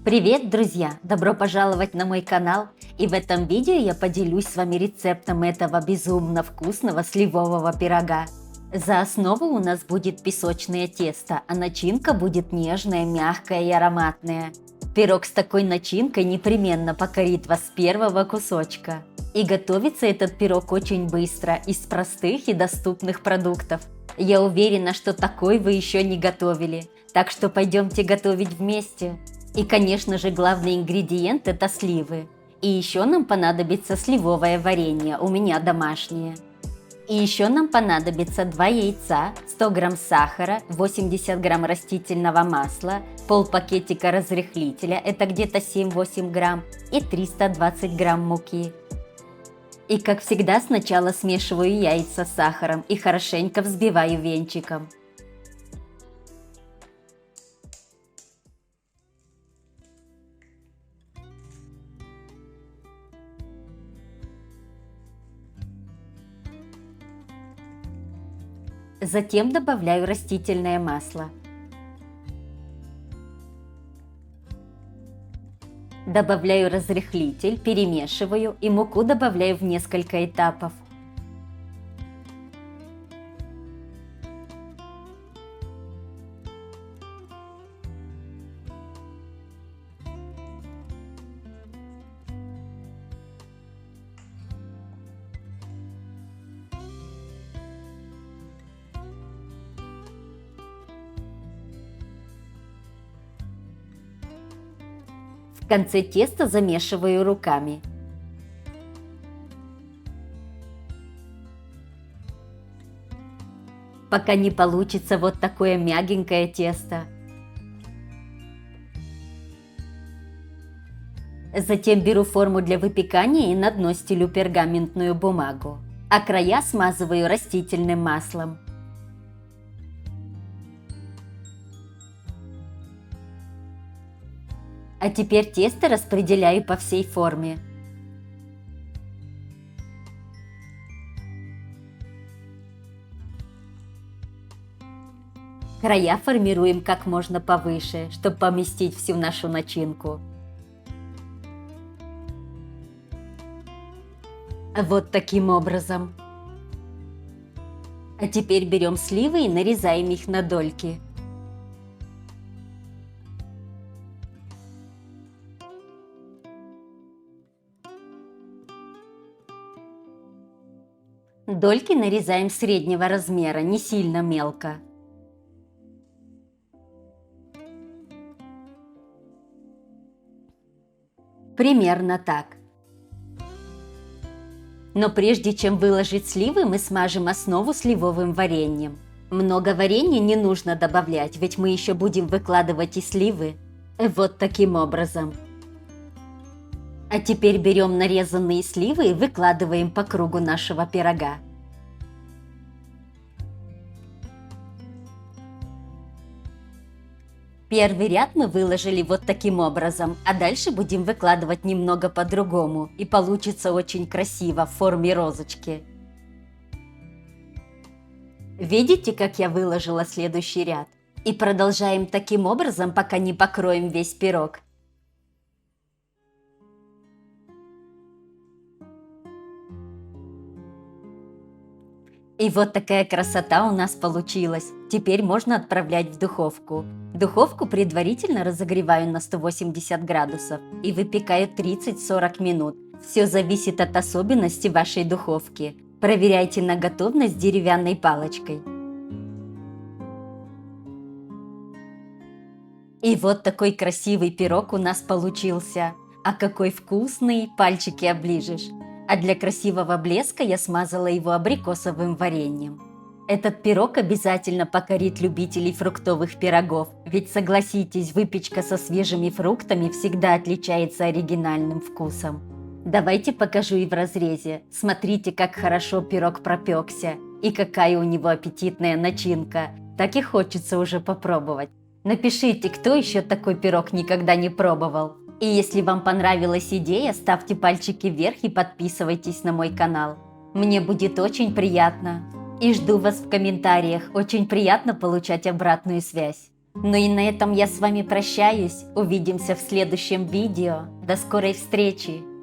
Привет, друзья! Добро пожаловать на мой канал! И в этом видео я поделюсь с вами рецептом этого безумно вкусного сливового пирога. За основу у нас будет песочное тесто, а начинка будет нежная, мягкая и ароматная. Пирог с такой начинкой непременно покорит вас с первого кусочка. И готовится этот пирог очень быстро, из простых и доступных продуктов. Я уверена, что такой вы еще не готовили, так что пойдемте готовить вместе. И, конечно же, главный ингредиент – это сливы. И еще нам понадобится сливовое варенье, у меня домашнее. И еще нам понадобится 2 яйца, 100 грамм сахара, 80 грамм растительного масла, пол-пакетика разрыхлителя, это где-то 7-8 грамм, и 320 грамм муки. И, как всегда, сначала смешиваю яйца с сахаром и хорошенько взбиваю венчиком. Затем добавляю растительное масло. Добавляю разрыхлитель, перемешиваю и муку добавляю в несколько этапов. В конце теста замешиваю руками. Пока не получится вот такое мягенькое тесто. Затем беру форму для выпекания и на дно стелю пергаментную бумагу, а края смазываю растительным маслом. А теперь тесто распределяю по всей форме. Края формируем как можно повыше, чтобы поместить всю нашу начинку. Вот таким образом. А теперь берем сливы и нарезаем их на дольки. Дольки нарезаем среднего размера, не сильно мелко. Примерно так. Но прежде чем выложить сливы, мы смажем основу сливовым вареньем. Много варенья не нужно добавлять, ведь мы еще будем выкладывать и сливы. Вот таким образом. А теперь берем нарезанные сливы и выкладываем по кругу нашего пирога. Первый ряд мы выложили вот таким образом, а дальше будем выкладывать немного по-другому, и получится очень красиво в форме розочки. Видите, как я выложила следующий ряд? И продолжаем таким образом, пока не покроем весь пирог. И вот такая красота у нас получилась. Теперь можно отправлять в духовку. Духовку предварительно разогреваю на 180 градусов и выпекаю 30-40 минут. Все зависит от особенностей вашей духовки. Проверяйте на готовность деревянной палочкой. И вот такой красивый пирог у нас получился. А какой вкусный, пальчики оближешь. А для красивого блеска я смазала его абрикосовым вареньем. Этот пирог обязательно покорит любителей фруктовых пирогов, ведь согласитесь, выпечка со свежими фруктами всегда отличается оригинальным вкусом. Давайте покажу и в разрезе. Смотрите, как хорошо пирог пропекся и какая у него аппетитная начинка. Так и хочется уже попробовать. Напишите, кто еще такой пирог никогда не пробовал. И если вам понравилась идея, ставьте пальчики вверх и подписывайтесь на мой канал. Мне будет очень приятно. И жду вас в комментариях. Очень приятно получать обратную связь. Ну и на этом я с вами прощаюсь. Увидимся в следующем видео. До скорой встречи!